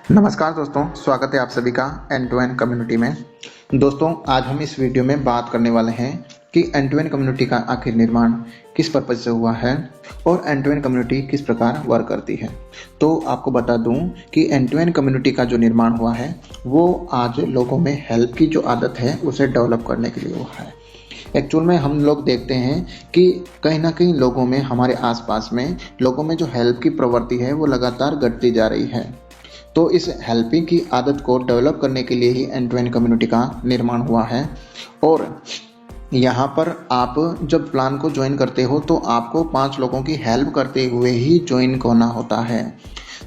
नमस्कार दोस्तों, स्वागत है आप सभी का एंड टू एंड कम्युनिटी में। दोस्तों, आज हम इस वीडियो में बात करने वाले हैं कि एंड टू एंड कम्युनिटी का आखिर निर्माण किस पर्पज से हुआ है और एंड टू एंड कम्युनिटी किस प्रकार वर्क करती है। तो आपको बता दूं कि एंड टू एंड कम्युनिटी का जो निर्माण हुआ है वो आज लोगों में हेल्प की जो आदत है उसे डेवलप करने के लिए हुआ है। एक्चुअल में हम लोग देखते हैं कि कहीं ना कहीं लोगों में, हमारे आसपास में लोगों में जो हेल्प की प्रवृत्ति है वो लगातार घटती जा रही है। तो इस हेल्पिंग की आदत को डेवलप करने के लिए ही एंड टू एंड कम्युनिटी का निर्माण हुआ है। और यहाँ पर आप जब प्लान को ज्वाइन करते हो तो आपको 5 लोगों की हेल्प करते हुए ही ज्वाइन होना होता है।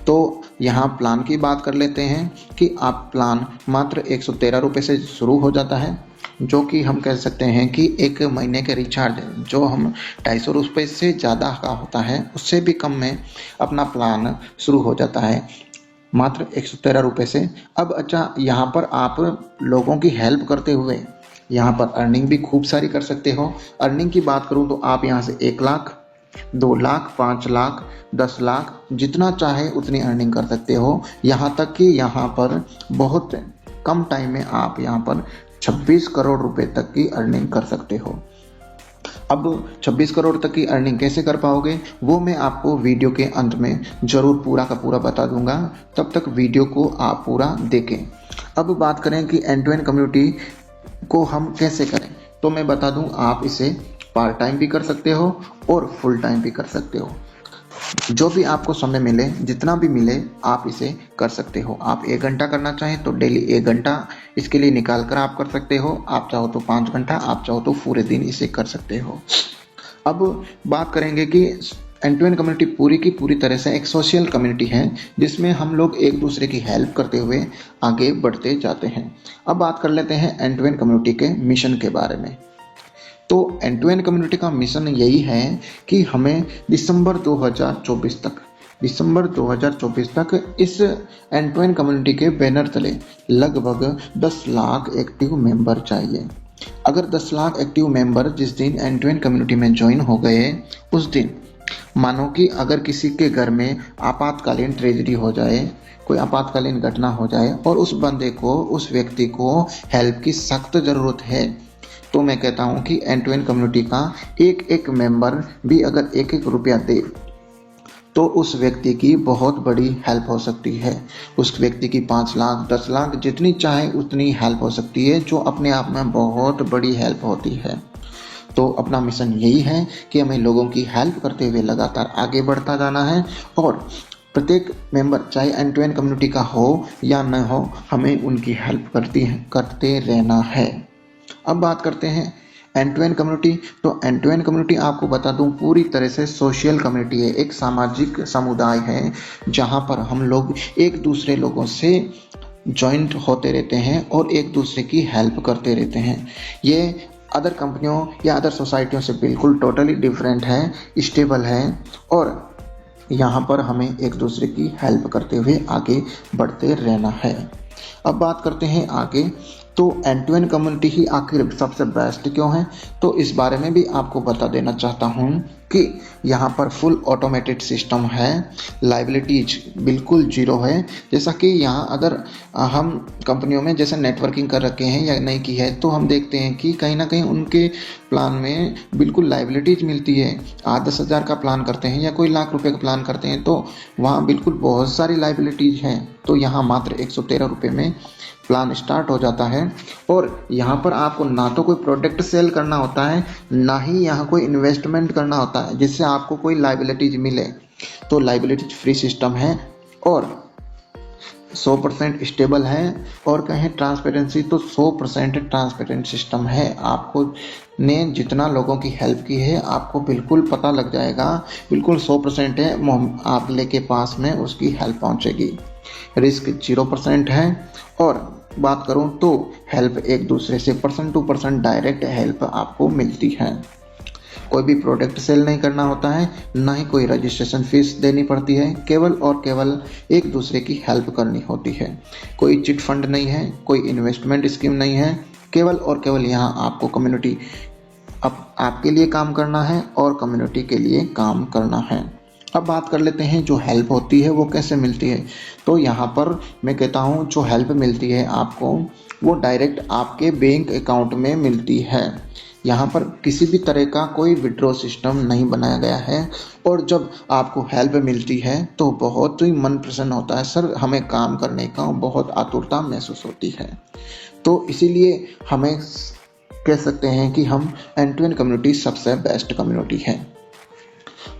तो यहाँ प्लान की बात कर लेते हैं कि आप प्लान मात्र 113 रुपये से शुरू हो जाता है, जो कि हम कह सकते हैं कि एक महीने के रिचार्ज जो हम 250 रुपये से ज़्यादा का होता है उससे भी कम में अपना प्लान शुरू हो जाता है मात्र 113 रुपये से। अब अच्छा, यहाँ पर आप लोगों की हेल्प करते हुए यहाँ पर अर्निंग भी खूब सारी कर सकते हो। अर्निंग की बात करूँ तो आप यहाँ से 1 लाख, 2 लाख, 5 लाख, 10 लाख जितना चाहे उतनी अर्निंग कर सकते हो। यहाँ तक कि यहाँ पर बहुत कम टाइम में आप यहाँ पर 26 करोड़ रुपए तक की अर्निंग कर सकते हो। अब 26 करोड़ तक की अर्निंग कैसे कर पाओगे वो मैं आपको वीडियो के अंत में ज़रूर पूरा का पूरा बता दूंगा, तब तक वीडियो को आप पूरा देखें। अब बात करें कि एंड टू एंड कम्युनिटी को हम कैसे करें, तो मैं बता दूं, आप इसे पार्ट टाइम भी कर सकते हो और फुल टाइम भी कर सकते हो। जो भी आपको समय मिले, जितना भी मिले आप इसे कर सकते हो। आप 1 घंटा करना चाहें तो डेली 1 घंटा इसके लिए निकाल कर आप कर सकते हो। आप चाहो तो 5 घंटा, आप चाहो तो पूरे दिन इसे कर सकते हो। अब बात करेंगे कि एंड टू एंड कम्युनिटी पूरी की पूरी तरह से एक सोशल कम्युनिटी है जिसमें हम लोग एक दूसरे की हेल्प करते हुए आगे बढ़ते जाते हैं। अब बात कर लेते हैं एंड टू एंड कम्युनिटी के मिशन के बारे में। तो एंड टू एंड कम्युनिटी का मिशन यही है कि हमें दिसंबर 2024 तक इस एंड टू एंड कम्युनिटी के बैनर तले लगभग 10 लाख एक्टिव मेंबर चाहिए। अगर 10 लाख एक्टिव मेंबर जिस दिन एंड टू एंड कम्युनिटी में ज्वाइन हो गए, उस दिन मानो कि अगर किसी के घर में आपातकालीन ट्रेजेडी हो जाए, कोई आपातकालीन घटना हो जाए और उस बंदे को, उस व्यक्ति को हेल्प की सख्त ज़रूरत है, तो मैं कहता हूं कि एंड टू एंड कम्युनिटी का एक एक मेंबर भी अगर 1-1 रुपया दे तो उस व्यक्ति की बहुत बड़ी हेल्प हो सकती है। उस व्यक्ति की 5 लाख, 10 लाख जितनी चाहे उतनी हेल्प हो सकती है, जो अपने आप में बहुत बड़ी हेल्प होती है। तो अपना मिशन यही है कि हमें लोगों की हेल्प करते हुए लगातार आगे बढ़ता जाना है और प्रत्येक मेंबर, चाहे एंड टू एंड कम्युनिटी का हो या न हो, हमें उनकी हेल्प करते रहना है। अब बात करते हैं एंड टू एंड कम्युनिटी। तो एंड टू एंड कम्युनिटी आपको बता दूं पूरी तरह से सोशल कम्युनिटी है, एक सामाजिक समुदाय है जहां पर हम लोग एक दूसरे लोगों से जॉइंट होते रहते हैं और एक दूसरे की हेल्प करते रहते हैं। ये अदर कंपनियों या अदर सोसाइटियों से बिल्कुल टोटली डिफरेंट है, स्टेबल है और यहाँ पर हमें एक दूसरे की हेल्प करते हुए आगे बढ़ते रहना है। अब बात करते हैं आगे, तो एंड टू एंड कम्युनिटी ही आखिर सबसे बेस्ट क्यों है, तो इस बारे में भी आपको बता देना चाहता हूँ कि यहाँ पर फुल ऑटोमेटेड सिस्टम है, लाइबिलिटीज बिल्कुल 0 है। जैसा कि यहाँ अदर हम कंपनियों में जैसे नेटवर्किंग कर रखे हैं या नहीं की है, तो हम देखते हैं कि कहीं ना कहीं उनके प्लान में बिल्कुल लाइबिलिटीज मिलती है। 8-10 हज़ार का प्लान करते हैं या कोई लाख रुपए का प्लान करते हैं तो वहाँ बिल्कुल बहुत सारी लाइबिलिटीज हैं। तो यहाँ मात्र 113 रुपये में प्लान स्टार्ट हो जाता है और यहाँ पर आपको ना तो कोई प्रोडक्ट सेल करना होता है, ना ही यहाँ कोई इन्वेस्टमेंट करना होता है जिससे आपको कोई लाइबिलिटीज मिले। तो लाइबिलिटीज फ्री सिस्टम है और 100% स्टेबल है और कहें ट्रांसपेरेंसी तो 100% ट्रांसपेरेंट सिस्टम है। आपको ने जितना लोगों की हेल्प की है आपको बिल्कुल पता लग जाएगा, बिल्कुल 100% है, आप लेके पास में उसकी हेल्प पहुंचेगी। रिस्क 0% है और बात करूं तो हेल्प एक दूसरे से person to person direct help आपको मिलती है। कोई भी प्रोडक्ट सेल नहीं करना होता है, ना ही कोई रजिस्ट्रेशन फीस देनी पड़ती है, केवल और केवल एक दूसरे की हेल्प करनी होती है। कोई चिट फंड नहीं है, कोई इन्वेस्टमेंट स्कीम नहीं है, केवल और केवल यहाँ आपको कम्युनिटी आपके लिए काम करना है और कम्युनिटी के लिए काम करना है। अब बात कर लेते हैं जो हेल्प होती है वो कैसे मिलती है। तो यहाँ पर मैं कहता हूँ जो हेल्प मिलती है आपको वो डायरेक्ट आपके बैंक अकाउंट में मिलती है। यहाँ पर किसी भी तरह का कोई विड्रॉ सिस्टम नहीं बनाया गया है। और जब आपको हेल्प मिलती है तो बहुत ही मन प्रसन्न होता है, सर हमें काम करने का बहुत आतुरता महसूस होती है। तो इसीलिए हमें कह सकते हैं कि हम एंड टू एंड कम्युनिटी सबसे बेस्ट कम्युनिटी है।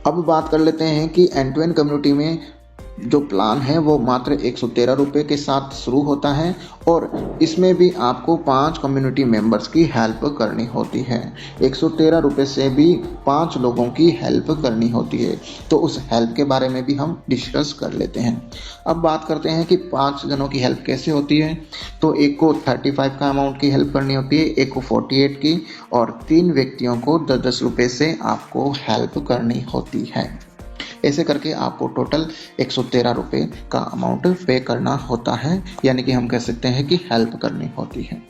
अब बात कर लेते हैं कि एंड टू एंड कम्युनिटी में जो प्लान है वो मात्र 113 रुपये के साथ शुरू होता है और इसमें भी आपको 5 कम्युनिटी मेंबर्स की हेल्प करनी होती है। 113 रुपये से भी 5 लोगों की हेल्प करनी होती है। तो उस हेल्प के बारे में भी हम डिस्कस कर लेते हैं। अब बात करते हैं कि 5 जनों की हेल्प कैसे होती है। तो एक को 35 का अमाउंट की हेल्प करनी होती है, एक को 48 की और 3 व्यक्तियों को 10-10 रुपये से आपको हेल्प करनी होती है। ऐसे करके आपको टोटल 113 रुपये का अमाउंट पे करना होता है, यानी कि हम कह सकते हैं कि हेल्प करनी होती है।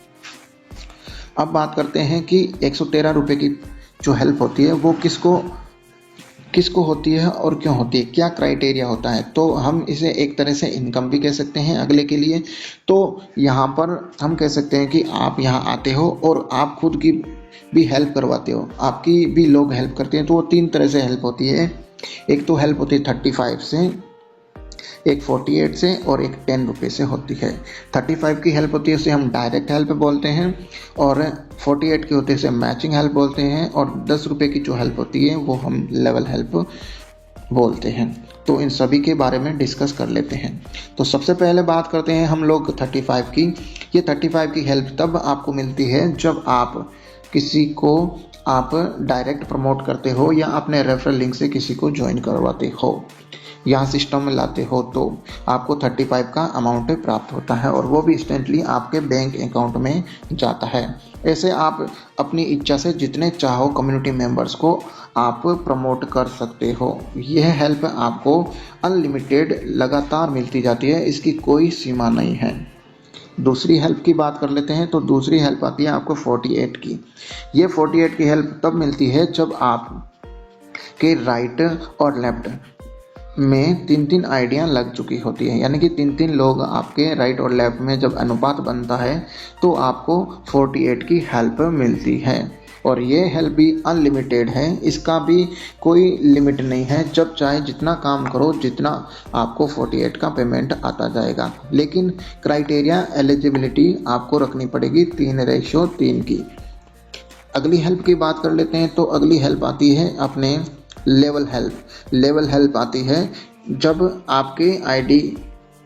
अब बात करते हैं कि 113 रुपये की जो हेल्प होती है वो किसको होती है और क्यों होती है, क्या क्राइटेरिया होता है। तो हम इसे एक तरह से इनकम भी कह सकते हैं अगले के लिए। तो यहाँ पर हम कह सकते हैं कि आप यहाँ आते हो और आप खुद की भी हेल्प करवाते हो, आपकी भी लोग हेल्प करते हैं। तो वो 3 तरह से हेल्प होती है। एक तो हेल्प होती है 35 से, एक 48 से और एक 10 रुपये से होती है। 35 की हेल्प होती है उसे हम डायरेक्ट हेल्प बोलते हैं और 48 की होती है उसे मैचिंग हेल्प बोलते हैं और 10 रुपये की जो हेल्प होती है वो हम लेवल हेल्प बोलते हैं। तो इन सभी के बारे में डिस्कस कर लेते हैं। तो सबसे पहले बात करते हैं हम लोग 35 की। ये 35 की हेल्प तब आपको मिलती है जब आप किसी को आप डायरेक्ट प्रमोट करते हो या अपने रेफरल लिंक से किसी को ज्वाइन करवाते हो, यहाँ सिस्टम में लाते हो, तो आपको 35 का अमाउंट प्राप्त होता है और वो भी इंस्टेंटली आपके बैंक अकाउंट में जाता है। ऐसे आप अपनी इच्छा से जितने चाहो कम्युनिटी मेंबर्स को आप प्रमोट कर सकते हो। यह हेल्प आपको अनलिमिटेड लगातार मिलती जाती है, इसकी कोई सीमा नहीं है। दूसरी हेल्प की बात कर लेते हैं। तो दूसरी हेल्प आती है आपको 48 की। ये 48 की हेल्प तब मिलती है जब आप के राइट और लेफ्ट में 3-3 आइडिया लग चुकी होती है, यानी कि 3-3 लोग आपके राइट और लेफ्ट में जब अनुपात बनता है तो आपको 48 की हेल्प मिलती है। और ये हेल्प भी अनलिमिटेड है, इसका भी कोई लिमिट नहीं है। जब चाहे जितना काम करो, जितना आपको 48 का पेमेंट आता जाएगा। लेकिन क्राइटेरिया एलिजिबिलिटी आपको रखनी पड़ेगी 3:3 की। अगली हेल्प की बात कर लेते हैं। तो अगली हेल्प आती है अपने लेवल हेल्प। लेवल हेल्प आती है जब आपके आईडी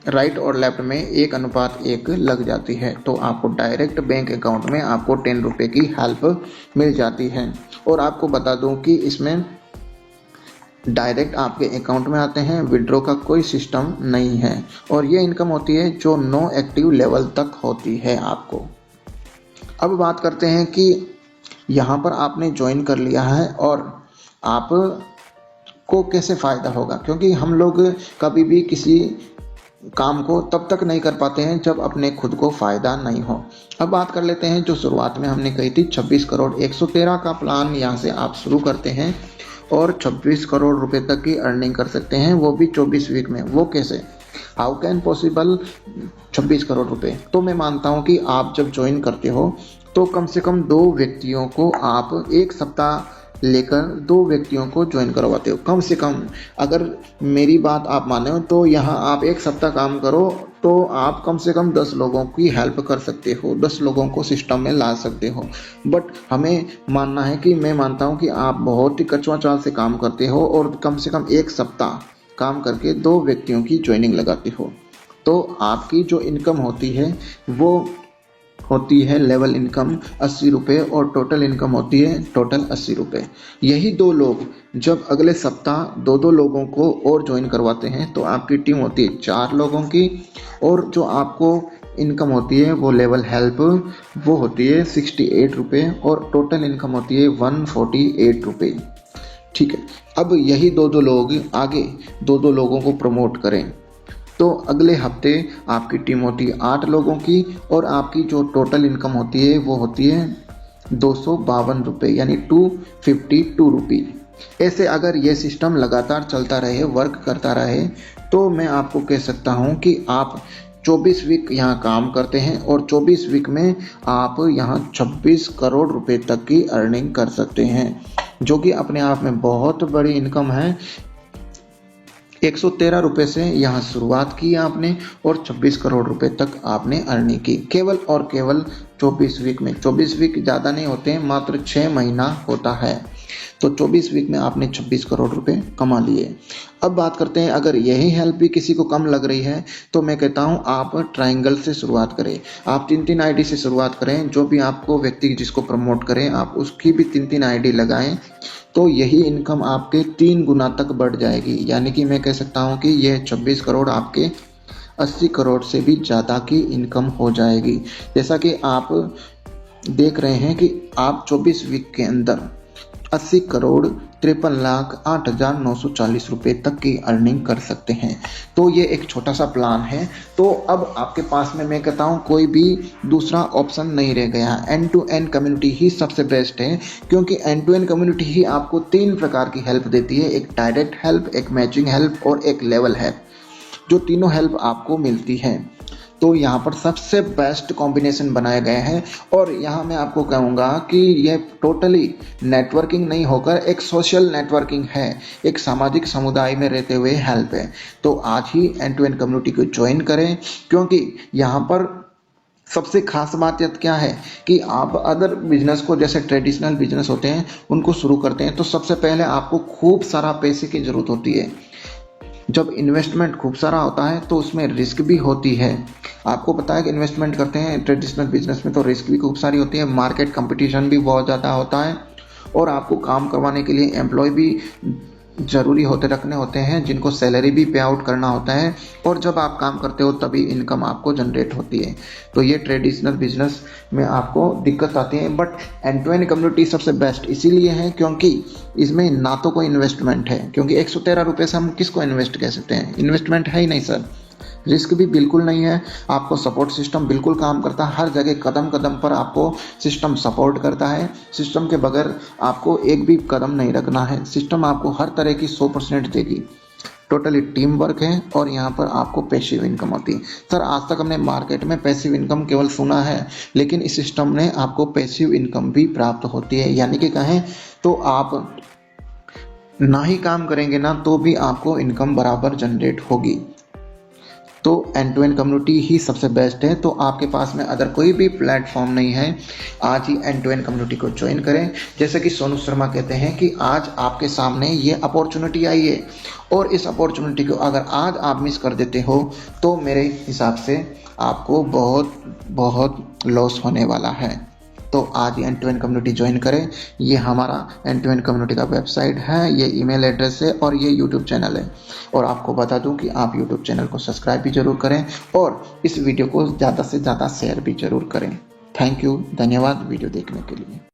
राइट और लेफ्ट में 1:1 लग जाती है तो आपको डायरेक्ट बैंक अकाउंट में आपको 10 रुपये की हेल्प मिल जाती है। और आपको बता दूं कि इसमें डायरेक्ट आपके अकाउंट में आते हैं, विड्रॉ का कोई सिस्टम नहीं है। और ये इनकम होती है जो नो एक्टिव लेवल तक होती है आपको। अब बात करते हैं कि यहाँ पर आपने ज्वाइन कर लिया है और आप को कैसे फ़ायदा होगा, क्योंकि हम लोग कभी भी किसी काम को तब तक नहीं कर पाते हैं जब अपने खुद को फ़ायदा नहीं हो। अब बात कर लेते हैं जो शुरुआत में हमने कही थी 26 करोड़ 113 का प्लान। यहाँ से आप शुरू करते हैं और 26 करोड़ रुपए तक की अर्निंग कर सकते हैं, वो भी 24 वीक में। वो कैसे, हाउ कैन पॉसिबल 26 करोड़ रुपए। तो मैं मानता हूँ कि आप जब ज्वाइन करते हो तो कम से कम 2 व्यक्तियों को आप एक सप्ताह लेकर 2 व्यक्तियों को ज्वाइन करवाते हो कम से कम। अगर मेरी बात आप माने हो तो यहाँ आप एक सप्ताह काम करो तो आप कम से कम 10 लोगों की हेल्प कर सकते हो, 10 लोगों को सिस्टम में ला सकते हो। बट हमें मानना है कि मैं मानता हूँ कि आप बहुत ही कचवा चाल से काम करते हो और कम से कम एक सप्ताह काम करके 2 व्यक्तियों की ज्वाइनिंग लगाते हो। तो आपकी जो इनकम होती है वो होती है लेवल इनकम 80 रुपये और टोटल इनकम होती है टोटल 80 रुपये। यही 2 लोग जब अगले सप्ताह 2-2 लोगों को और ज्वाइन करवाते हैं तो आपकी टीम होती है 4 लोगों की और जो आपको इनकम होती है वो लेवल हेल्प वो होती है 68 रुपये और टोटल इनकम होती है 148 रुपये। ठीक है, अब यही 2-2 लोग आगे 2-2 लोगों को प्रमोट करें तो अगले हफ्ते आपकी टीम होती है 8 लोगों की और आपकी जो टोटल इनकम होती है वो होती है 252 रुपये, यानी 252 रुपये। ऐसे अगर ये सिस्टम लगातार चलता रहे, वर्क करता रहे, तो मैं आपको कह सकता हूँ कि आप 24 वीक यहाँ काम करते हैं और 24 वीक में आप यहाँ 26 करोड़ रुपए तक की अर्निंग कर सकते हैं, जो कि अपने आप में बहुत बड़ी इनकम है। 113 रुपये से यहाँ शुरुआत की आपने और 26 करोड़ रुपए तक आपने अर्निंग की, केवल और केवल 24 वीक में। 24 वीक ज़्यादा नहीं होते हैं, मात्र 6 महीना होता है। तो 24 वीक में आपने 26 करोड़ रुपए कमा लिए। अब बात करते हैं, अगर यही हेल्प भी किसी को कम लग रही है तो मैं कहता हूं आप ट्रायंगल से शुरुआत करें। आप 3-3 आईडी से शुरुआत करें। जो भी आपको व्यक्ति जिसको प्रमोट करें आप उसकी भी 3-3 आईडी लगाएं, तो यही इनकम आपके 3 गुना तक बढ़ जाएगी। यानी कि मैं कह सकता हूं कि यह 26 करोड़ आपके 80 करोड़ से भी ज़्यादा की इनकम हो जाएगी। जैसा कि आप देख रहे हैं कि आप 24 वीक के अंदर 80 करोड़ 53,08,940 रुपए तक की अर्निंग कर सकते हैं। तो ये एक छोटा सा प्लान है। तो अब आपके पास में मैं कहता हूँ कोई भी दूसरा ऑप्शन नहीं रह गया। एंड टू एंड कम्युनिटी ही सबसे बेस्ट है, क्योंकि एंड टू एंड कम्युनिटी ही आपको 3 प्रकार की हेल्प देती है, एक डायरेक्ट हेल्प, एक मैचिंग हेल्प और एक लेवल हेल्प, जो तीनों हेल्प आपको मिलती है। तो यहाँ पर सबसे बेस्ट कॉम्बिनेशन बनाया गया है। और यहाँ मैं आपको कहूँगा कि यह टोटली नेटवर्किंग नहीं होकर एक सोशल नेटवर्किंग है, एक सामाजिक समुदाय में रहते हुए हेल्प है। तो आज ही एंड टू एंड कम्युनिटी को ज्वाइन करें, क्योंकि यहाँ पर सबसे खास बात यह क्या है कि आप अदर बिजनेस को, जैसे ट्रेडिशनल बिजनेस होते हैं, उनको शुरू करते हैं तो सबसे पहले आपको खूब सारा पैसे की ज़रूरत होती है। जब इन्वेस्टमेंट खूब सारा होता है तो उसमें रिस्क भी होती है। आपको पता है कि इन्वेस्टमेंट करते हैं ट्रेडिशनल बिजनेस में तो रिस्क भी खूब सारी होती है, मार्केट कंपटीशन भी बहुत ज़्यादा होता है और आपको काम करवाने के लिए एम्प्लॉय भी ज़रूरी रखने होते हैं, जिनको सैलरी भी पे आउट करना होता है। और जब आप काम करते हो तभी इनकम आपको जनरेट होती है। तो ये ट्रेडिशनल बिजनेस में आपको दिक्कत आती है, but end to end community सबसे बेस्ट इसीलिए है क्योंकि इसमें ना तो कोई इन्वेस्टमेंट है, क्योंकि 113 रुपये से हम किसको इन्वेस्ट कह सकते हैं, इन्वेस्टमेंट है ही नहीं सर। रिस्क भी बिल्कुल नहीं है, आपको सपोर्ट सिस्टम बिल्कुल काम करता है, हर जगह कदम कदम पर आपको सिस्टम सपोर्ट करता है। सिस्टम के बगैर आपको एक भी कदम नहीं रखना है, सिस्टम आपको हर तरह की 100% देगी। टोटली टीम वर्क है और यहाँ पर आपको पैसिव इनकम होती है। सर आज तक हमने मार्केट में पैसिव इनकम केवल सुना है, लेकिन इस सिस्टम ने आपको पैसिव इनकम भी प्राप्त होती है। यानी कि कहें तो आप ना ही काम करेंगे ना तो भी आपको इनकम बराबर जनरेट होगी। तो एंड टू एंड कम्युनिटी ही सबसे बेस्ट है। तो आपके पास में अदर कोई भी प्लेटफॉर्म नहीं है, आज ही एंड टू एंड कम्युनिटी को ज्वाइन करें। जैसे कि सोनू शर्मा कहते हैं कि आज आपके सामने ये अपॉर्चुनिटी आई है और इस अपॉर्चुनिटी को अगर आज आप मिस कर देते हो तो मेरे हिसाब से आपको बहुत बहुत लॉस होने वाला है। तो आज end to end community join करें। ये हमारा एंड टू एंड कम्युनिटी का वेबसाइट है, ये ईमेल एड्रेस है और ये यूट्यूब चैनल है। और आपको बता दूं कि आप यूट्यूब चैनल को सब्सक्राइब भी जरूर करें और इस वीडियो को ज़्यादा से ज़्यादा शेयर भी जरूर करें। थैंक यू, धन्यवाद वीडियो देखने के लिए।